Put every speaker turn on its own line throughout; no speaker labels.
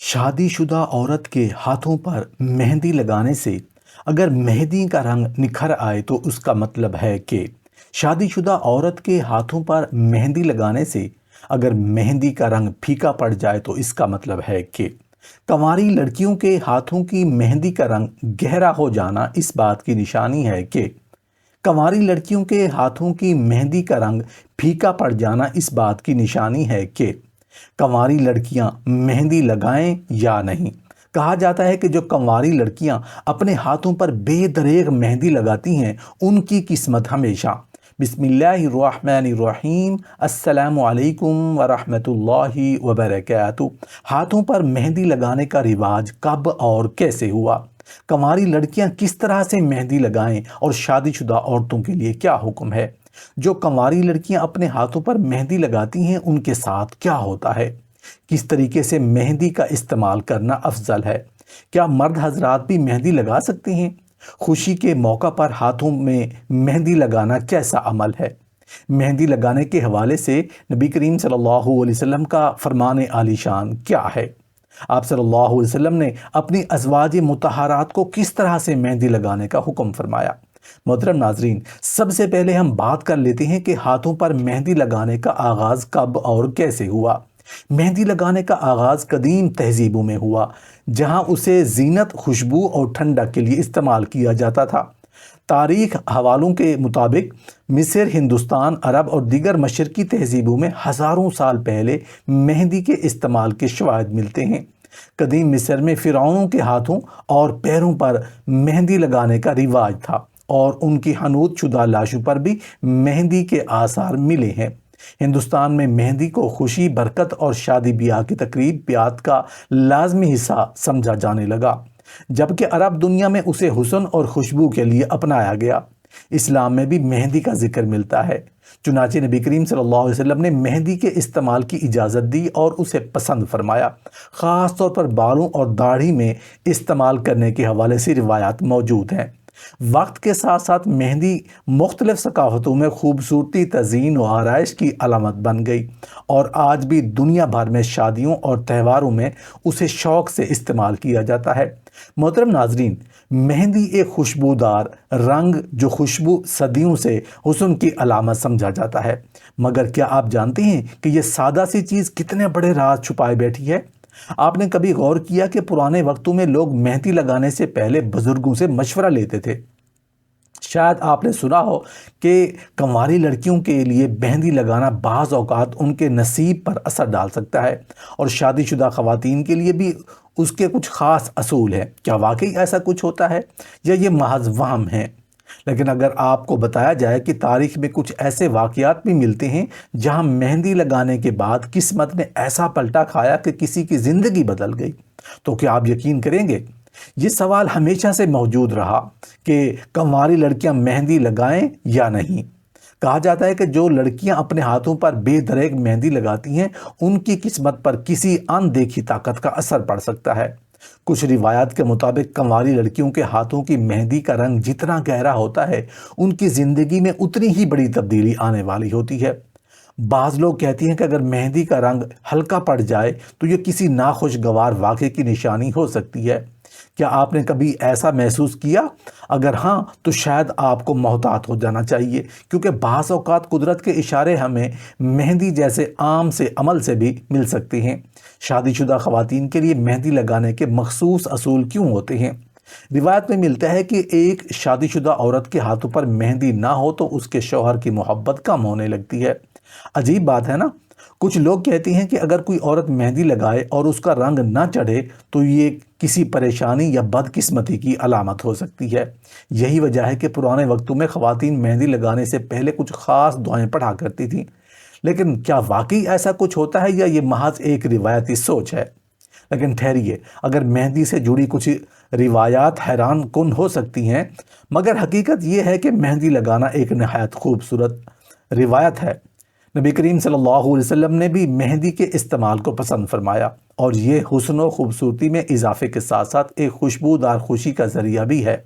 شادی شدہ عورت کے ہاتھوں پر مہندی لگانے سے اگر مہندی کا رنگ نکھر آئے تو اس کا مطلب ہے کہ شادی شدہ عورت کے ہاتھوں پر مہندی لگانے سے اگر مہندی کا رنگ پھیکا پڑ جائے تو اس کا مطلب ہے کہ کنواری لڑکیوں کے ہاتھوں کی مہندی کا رنگ گہرا ہو جانا اس بات کی نشانی ہے کہ کنواری لڑکیوں کے ہاتھوں کی مہندی کا رنگ پھیکا پڑ جانا اس بات کی نشانی ہے کہ کنواری لڑکیاں مہندی لگائیں یا نہیں۔ کہا جاتا ہے کہ جو کنواری لڑکیاں اپنے ہاتھوں پر بے دریغ مہندی لگاتی ہیں ان کی قسمت ہمیشہ۔ بسم اللہ الرحمن الرحیم، السلام علیکم ورحمۃ اللہ وبرکاتہ۔ ہاتھوں پر مہندی لگانے کا رواج کب اور کیسے ہوا؟ کنواری لڑکیاں کس طرح سے مہندی لگائیں اور شادی شدہ عورتوں کے لیے کیا حکم ہے؟ جو کنواری لڑکیاں اپنے ہاتھوں پر مہندی لگاتی ہیں ان کے ساتھ کیا ہوتا ہے؟ کس طریقے سے مہندی کا استعمال کرنا افضل ہے؟ کیا مرد حضرات بھی مہندی لگا سکتے ہیں؟ خوشی کے موقع پر ہاتھوں میں مہندی لگانا کیسا عمل ہے؟ مہندی لگانے کے حوالے سے نبی کریم صلی اللہ علیہ وسلم کا فرمان عالی شان کیا ہے؟ آپ صلی اللہ علیہ وسلم نے اپنی ازواج مطہرات کو کس طرح سے مہندی لگانے کا حکم فرمایا؟ محترم ناظرین، سب سے پہلے ہم بات کر لیتے ہیں کہ ہاتھوں پر مہندی لگانے کا آغاز کب اور کیسے ہوا۔ مہندی لگانے کا آغاز قدیم تہذیبوں میں ہوا جہاں اسے زینت، خوشبو اور ٹھنڈک کے لیے استعمال کیا جاتا تھا۔ تاریخ حوالوں کے مطابق مصر، ہندوستان، عرب اور دیگر مشرقی تہذیبوں میں ہزاروں سال پہلے مہندی کے استعمال کے شواہد ملتے ہیں۔ قدیم مصر میں فرعونوں کے ہاتھوں اور پیروں پر مہندی لگانے کا رواج تھا اور ان کی حنوط شدہ لاشوں پر بھی مہندی کے آثار ملے ہیں۔ ہندوستان میں مہندی کو خوشی، برکت اور شادی بیاہ کی تقریبات کا لازمی حصہ سمجھا جانے لگا، جبکہ عرب دنیا میں اسے حسن اور خوشبو کے لیے اپنایا گیا۔ اسلام میں بھی مہندی کا ذکر ملتا ہے، چنانچہ نبی کریم صلی اللہ علیہ وسلم نے مہندی کے استعمال کی اجازت دی اور اسے پسند فرمایا۔ خاص طور پر بالوں اور داڑھی میں استعمال کرنے کے حوالے سے روایات موجود ہیں۔ وقت کے ساتھ ساتھ مہندی مختلف ثقافتوں میں خوبصورتی، تزئین و آرائش کی علامت بن گئی اور آج بھی دنیا بھر میں شادیوں اور تہواروں میں اسے شوق سے استعمال کیا جاتا ہے۔ محترم ناظرین، مہندی ایک خوشبودار رنگ جو خوشبو صدیوں سے حسن کی علامت سمجھا جاتا ہے، مگر کیا آپ جانتے ہیں کہ یہ سادہ سی چیز کتنے بڑے راز چھپائے بیٹھی ہے؟ آپ نے کبھی غور کیا کہ پرانے وقتوں میں لوگ مہندی لگانے سے پہلے بزرگوں سے مشورہ لیتے تھے؟ شاید آپ نے سنا ہو کہ کنواری لڑکیوں کے لیے مہندی لگانا بعض اوقات ان کے نصیب پر اثر ڈال سکتا ہے اور شادی شدہ خواتین کے لیے بھی اس کے کچھ خاص اصول ہیں۔ کیا واقعی ایسا کچھ ہوتا ہے یا یہ محض وہم ہے؟ لیکن اگر آپ کو بتایا جائے کہ تاریخ میں کچھ ایسے واقعات بھی ملتے ہیں جہاں مہندی لگانے کے بعد قسمت نے ایسا پلٹا کھایا کہ کسی کی زندگی بدل گئی، تو کیا آپ یقین کریں گے؟ یہ سوال ہمیشہ سے موجود رہا کہ کنواری لڑکیاں مہندی لگائیں یا نہیں۔ کہا جاتا ہے کہ جو لڑکیاں اپنے ہاتھوں پر بے دریغ مہندی لگاتی ہیں ان کی قسمت پر کسی ان دیکھی طاقت کا اثر پڑ سکتا ہے۔ کچھ روایات کے مطابق کنواری لڑکیوں کے ہاتھوں کی مہندی کا رنگ جتنا گہرا ہوتا ہے ان کی زندگی میں اتنی ہی بڑی تبدیلی آنے والی ہوتی ہے۔ بعض لوگ کہتی ہیں کہ اگر مہندی کا رنگ ہلکا پڑ جائے تو یہ کسی ناخوشگوار واقعے کی نشانی ہو سکتی ہے۔ کیا آپ نے کبھی ایسا محسوس کیا؟ اگر ہاں تو شاید آپ کو محتاط ہو جانا چاہیے، کیونکہ بعض اوقات قدرت کے اشارے ہمیں مہندی جیسے عام سے عمل سے بھی مل سکتے ہیں۔ شادی شدہ خواتین کے لیے مہندی لگانے کے مخصوص اصول کیوں ہوتے ہیں؟ روایت میں ملتا ہے کہ ایک شادی شدہ عورت کے ہاتھوں پر مہندی نہ ہو تو اس کے شوہر کی محبت کم ہونے لگتی ہے۔ عجیب بات ہے نا؟ کچھ لوگ کہتے ہیں کہ اگر کوئی عورت مہندی لگائے اور اس کا رنگ نہ چڑھے تو یہ کسی پریشانی یا بدقسمتی کی علامت ہو سکتی ہے۔ یہی وجہ ہے کہ پرانے وقتوں میں خواتین مہندی لگانے سے پہلے کچھ خاص دعائیں پڑھا کرتی تھیں۔ لیکن کیا واقعی ایسا کچھ ہوتا ہے یا یہ محض ایک روایتی سوچ ہے؟ لیکن ٹھہریے، اگر مہندی سے جڑی کچھ روایات حیران کن ہو سکتی ہیں، مگر حقیقت یہ ہے کہ مہندی لگانا ایک نہایت خوبصورت روایت ہے۔ نبی کریم صلی اللہ علیہ وسلم نے بھی مہندی کے استعمال کو پسند فرمایا اور یہ حسن و خوبصورتی میں اضافے کے ساتھ ساتھ ایک خوشبودار خوشی کا ذریعہ بھی ہے۔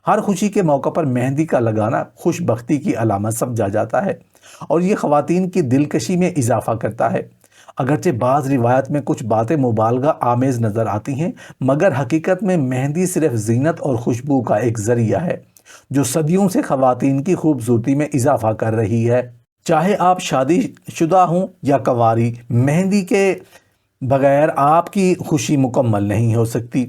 ہر خوشی کے موقع پر مہندی کا لگانا خوش بختی کی علامت سمجھا جاتا ہے اور یہ خواتین کی دلکشی میں اضافہ کرتا ہے۔ اگرچہ بعض روایت میں کچھ باتیں مبالغہ آمیز نظر آتی ہیں، مگر حقیقت میں مہندی صرف زینت اور خوشبو کا ایک ذریعہ ہے جو صدیوں سے خواتین کی خوبصورتی میں اضافہ کر رہی ہے۔ چاہے آپ شادی شدہ ہوں یا کنواری، مہندی کے بغیر آپ کی خوشی مکمل نہیں ہو سکتی۔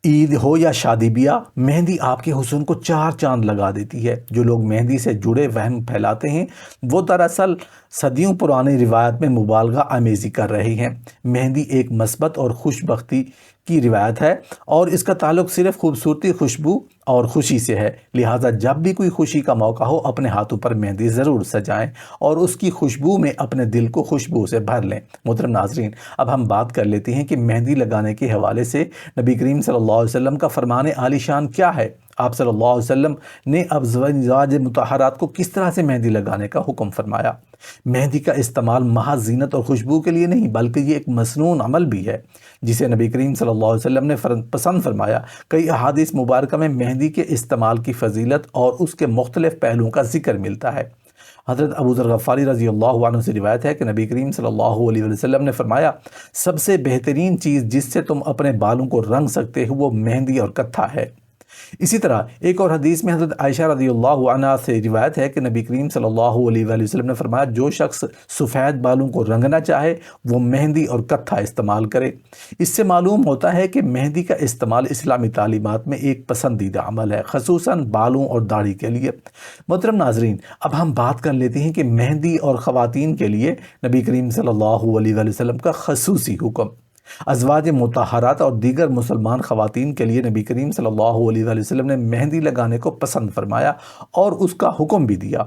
عید ہو یا شادی بیاہ، مہندی آپ کے حسن کو چار چاند لگا دیتی ہے۔ جو لوگ مہندی سے جڑے وہم پھیلاتے ہیں وہ دراصل صدیوں پرانی روایت میں مبالغہ آمیزی کر رہے ہیں۔ مہندی ایک مثبت اور خوش بختی کی روایت ہے اور اس کا تعلق صرف خوبصورتی، خوشبو اور خوشی سے ہے، لہٰذا جب بھی کوئی خوشی کا موقع ہو اپنے ہاتھوں پر مہندی ضرور سجائیں اور اس کی خوشبو میں اپنے دل کو خوشبو سے بھر لیں۔ محترم ناظرین، اب ہم بات کر لیتے ہیں کہ مہندی لگانے کے حوالے سے نبی کریم صلی اللہ علیہ وسلم کا فرمان عالی شان کیا ہے۔ آپ صلی اللہ علیہ وسلم نے ازواج مطہرات کو کس طرح سے مہندی لگانے کا حکم فرمایا۔ مہندی کا استعمال محض زینت اور خوشبو کے لیے نہیں بلکہ یہ ایک مسنون عمل بھی ہے جسے نبی کریم صلی اللہ علیہ وسلم نے پسند فرمایا۔ کئی احادیث مبارکہ میں مہندی کے استعمال کی فضیلت اور اس کے مختلف پہلوؤں کا ذکر ملتا ہے۔ حضرت ابو ذر غفاری رضی اللہ عنہ سے روایت ہے کہ نبی کریم صلی اللہ علیہ وسلم نے فرمایا، سب سے بہترین چیز جس سے تم اپنے بالوں کو رنگ سکتے ہو وہ مہندی اور کتھا ہے۔ اسی طرح ایک اور حدیث میں حضرت عائشہ رضی اللہ عنہ سے روایت ہے کہ نبی کریم صلی اللہ علیہ وسلم نے فرمایا، جو شخص سفید بالوں کو رنگنا چاہے وہ مہندی اور کتھا استعمال کرے۔ اس سے معلوم ہوتا ہے کہ مہندی کا استعمال اسلامی تعلیمات میں ایک پسندیدہ عمل ہے، خصوصاً بالوں اور داڑھی کے لیے۔ محترم ناظرین، اب ہم بات کر لیتے ہیں کہ مہندی اور خواتین کے لیے نبی کریم صلی اللہ علیہ وسلم کا خصوصی حکم۔ ازواج مطہرات اور دیگر مسلمان خواتین کے لیے نبی کریم صلی اللہ علیہ وسلم نے مہندی لگانے کو پسند فرمایا اور اس کا حکم بھی دیا۔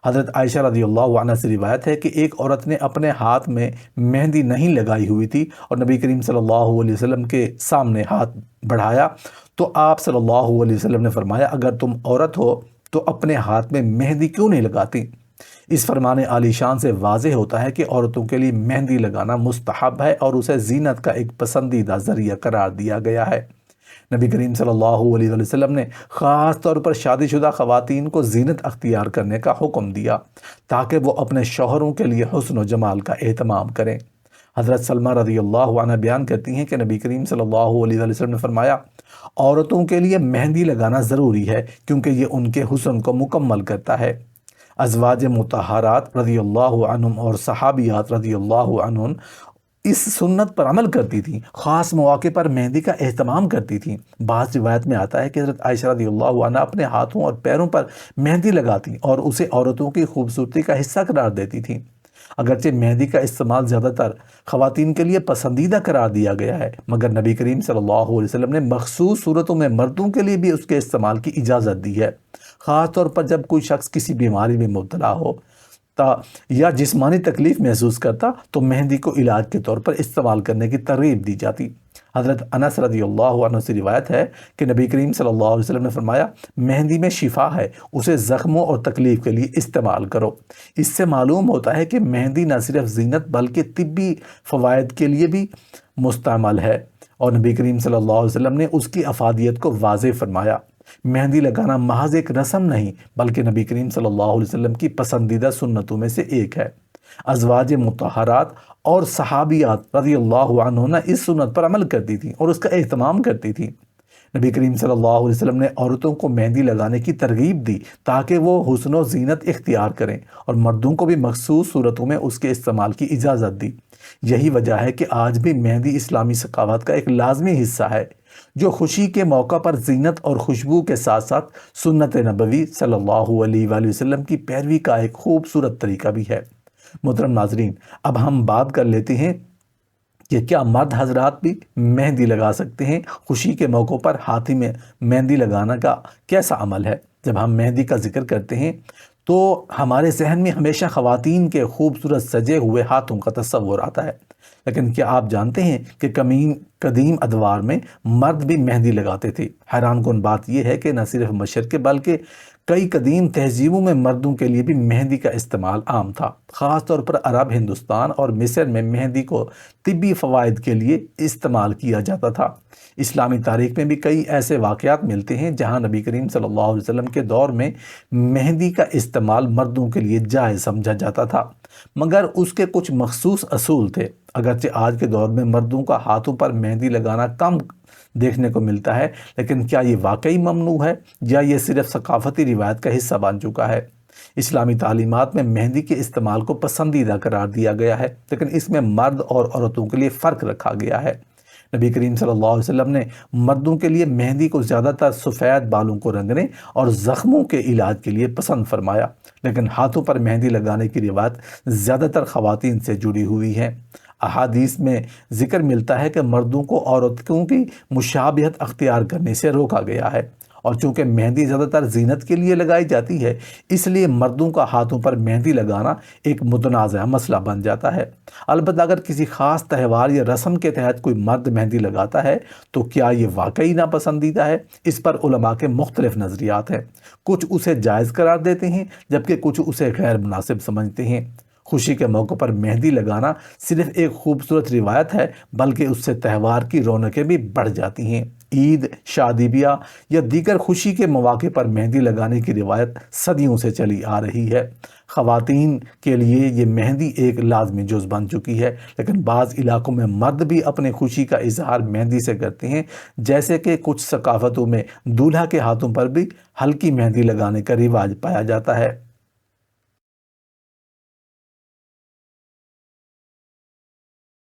حضرت عائشہ رضی اللہ عنہ سے روایت ہے کہ ایک عورت نے اپنے ہاتھ میں مہندی نہیں لگائی ہوئی تھی اور نبی کریم صلی اللہ علیہ وسلم کے سامنے ہاتھ بڑھایا تو آپ صلی اللہ علیہ وسلم نے فرمایا، اگر تم عورت ہو تو اپنے ہاتھ میں مہندی کیوں نہیں لگاتی؟ اس فرمان عالی شان سے واضح ہوتا ہے کہ عورتوں کے لیے مہندی لگانا مستحب ہے اور اسے زینت کا ایک پسندیدہ ذریعہ قرار دیا گیا ہے۔ نبی کریم صلی اللہ علیہ وسلم نے خاص طور پر شادی شدہ خواتین کو زینت اختیار کرنے کا حکم دیا تاکہ وہ اپنے شوہروں کے لیے حسن و جمال کا اہتمام کریں۔ حضرت سلمہ رضی اللہ عنہ بیان کرتی ہیں کہ نبی کریم صلی اللہ علیہ وسلم نے فرمایا، عورتوں کے لیے مہندی لگانا ضروری ہے کیونکہ یہ ان کے حسن کو مکمل کرتا ہے۔ ازواج مطہرات رضی اللہ عنہم اور صحابیات رضی اللہ عنہم اس سنت پر عمل کرتی تھیں، خاص مواقع پر مہندی کا اہتمام کرتی تھیں۔ بعض روایت میں آتا ہے کہ حضرت عائشہ رضی اللہ عنہ اپنے ہاتھوں اور پیروں پر مہندی لگاتی اور اسے عورتوں کی خوبصورتی کا حصہ قرار دیتی تھیں۔ اگرچہ مہندی کا استعمال زیادہ تر خواتین کے لیے پسندیدہ قرار دیا گیا ہے، مگر نبی کریم صلی اللہ علیہ وسلم نے مخصوص صورتوں میں مردوں کے لیے بھی اس کے استعمال کی اجازت دی ہے، خاص طور پر جب کوئی شخص کسی بیماری میں مبتلا ہو یا جسمانی تکلیف محسوس کرتا تو مہندی کو علاج کے طور پر استعمال کرنے کی ترغیب دی جاتی۔ حضرت انس رضی اللہ عنہ سے روایت ہے کہ نبی کریم صلی اللہ علیہ وسلم نے فرمایا، مہندی میں شفا ہے، اسے زخموں اور تکلیف کے لیے استعمال کرو۔ اس سے معلوم ہوتا ہے کہ مہندی نہ صرف زینت بلکہ طبی فوائد کے لیے بھی مستعمل ہے اور نبی کریم صلی اللہ علیہ وسلم نے اس کی افادیت کو واضح فرمایا۔ مہندی لگانا محض ایک رسم نہیں بلکہ نبی کریم صلی اللہ علیہ وسلم کی پسندیدہ سنتوں میں سے ایک ہے۔ ازواج مطہرات اور صحابیات رضی اللہ عنہ اس سنت پر عمل کرتی تھیں اور اس کا اہتمام کرتی تھیں۔ نبی کریم صلی اللہ علیہ وسلم نے عورتوں کو مہندی لگانے کی ترغیب دی تاکہ وہ حسن و زینت اختیار کریں اور مردوں کو بھی مخصوص صورتوں میں اس کے استعمال کی اجازت دی۔ یہی وجہ ہے کہ آج بھی مہندی اسلامی ثقافت کا ایک لازمی حصہ ہے جو خوشی کے موقع پر زینت اور خوشبو کے ساتھ ساتھ سنت نبوی صلی اللہ علیہ وآلہ وسلم کی پیروی کا ایک خوبصورت طریقہ بھی ہے۔ محترم ناظرین، اب ہم بات کر لیتے ہیں کہ کیا مرد حضرات بھی مہندی لگا سکتے ہیں؟ خوشی کے موقع پر ہاتھ میں مہندی لگانا کا کیسا عمل ہے؟ جب ہم مہندی کا ذکر کرتے ہیں تو ہمارے ذہن میں ہمیشہ خواتین کے خوبصورت سجے ہوئے ہاتھوں کا تصور آتا ہے، لیکن کیا آپ جانتے ہیں کہ قدیم ادوار میں مرد بھی مہندی لگاتے تھے؟ حیران کن بات یہ ہے کہ نہ صرف مشرق بلکہ کئی قدیم تہذیبوں میں مردوں کے لیے بھی مہندی کا استعمال عام تھا۔ خاص طور پر عرب ہندوستان اور مصر میں مہندی کو طبی فوائد کے لیے استعمال کیا جاتا تھا۔ اسلامی تاریخ میں بھی کئی ایسے واقعات ملتے ہیں جہاں نبی کریم صلی اللہ علیہ وسلم کے دور میں مہندی کا استعمال مردوں کے لیے جائز سمجھا جاتا تھا، مگر اس کے کچھ مخصوص اصول تھے۔ اگرچہ آج کے دور میں مردوں کا ہاتھوں پر مہندی لگانا کم دیکھنے کو ملتا ہے، لیکن کیا یہ واقعی ممنوع ہے یا یہ صرف ثقافتی روایت کا حصہ بن چکا ہے؟ اسلامی تعلیمات میں مہندی کے استعمال کو پسندیدہ قرار دیا گیا ہے، لیکن اس میں مرد اور عورتوں کے لیے فرق رکھا گیا ہے۔ نبی کریم صلی اللہ علیہ وسلم نے مردوں کے لیے مہندی کو زیادہ تر سفید بالوں کو رنگنے اور زخموں کے علاج کے لیے پسند فرمایا، لیکن ہاتھوں پر مہندی لگانے کی روایت زیادہ تر خواتین سے جڑی ہوئی ہے۔ احادیث میں ذکر ملتا ہے کہ مردوں کو عورتوں کی مشابہت اختیار کرنے سے روکا گیا ہے، اور چونکہ مہندی زیادہ تر زینت کے لیے لگائی جاتی ہے، اس لیے مردوں کا ہاتھوں پر مہندی لگانا ایک متنازع مسئلہ بن جاتا ہے۔ البتہ اگر کسی خاص تہوار یا رسم کے تحت کوئی مرد مہندی لگاتا ہے تو کیا یہ واقعی ناپسندیدہ ہے؟ اس پر علماء کے مختلف نظریات ہیں۔ کچھ اسے جائز قرار دیتے ہیں جبکہ کچھ اسے غیر مناسب سمجھتے ہیں۔ خوشی کے موقع پر مہندی لگانا صرف ایک خوبصورت روایت ہے، بلکہ اس سے تہوار کی رونقیں بھی بڑھ جاتی ہیں۔ عید، شادی بیاہ یا دیگر خوشی کے مواقع پر مہندی لگانے کی روایت صدیوں سے چلی آ رہی ہے۔ خواتین کے لیے یہ مہندی ایک لازمی جز بن چکی ہے، لیکن بعض علاقوں میں مرد بھی اپنے خوشی کا اظہار مہندی سے کرتے ہیں، جیسے کہ کچھ ثقافتوں میں دولہا کے ہاتھوں پر بھی ہلکی مہندی لگانے کا رواج پایا جاتا ہے۔